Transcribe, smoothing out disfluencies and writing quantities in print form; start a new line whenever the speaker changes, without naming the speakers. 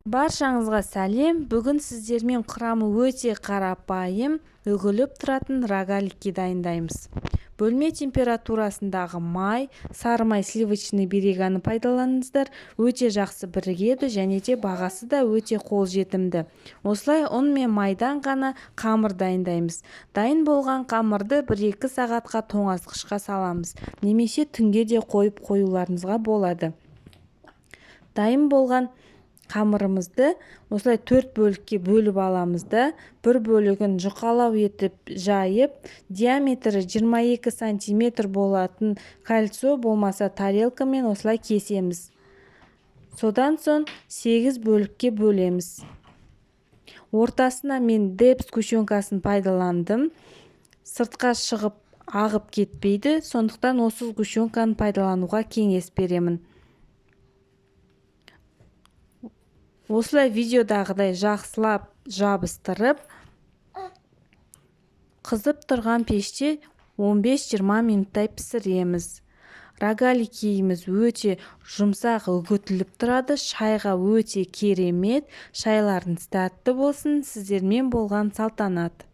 Баршаңызға сәлем. Бүгін сіздермен құрамы өте қарапайым, үгіліп тұратын рогаликки дайындаймыз. Бөлме температурасындағы май, сары май сливочный береганы пайдаланыңыздар. Өте жақсы бірігеді және де бағасы да өте қолжетімді. Осылай ұн мен майдан ғана қамыр дайындаймыз. Дайын болған қамырды 1-2 сағатқа тоңазытқышқа саламыз. Немесе түнге де қойып қоюларыңызға болады. Дайын болған қамырымызды осылай 4 бөлікке бөліп аламыз да, бір бөлігін жұқалау етіп жайып, диаметрі 22 сантиметр болатын кольцо болмаса тарелкамен осылай кесеміз. Содан соң 8 бөлікке бөлеміз. Ортасына мен депс сгущенкасын пайдаландым. Сыртқа шығып ағып кетпейді, сондықтан осы сгущенканы пайдалануға кеңес беремін. Осылай видеодағыдай жақсылап жабыстырып, қызып тұрған пеште 15-20 минуттай пісіреміз. Рогаликкиіміз өте жұмсақ үгітіліп тұрады, шайға өте керемет. Шайларыңыз тәтті болсын. Сіздермен болған Салтанат.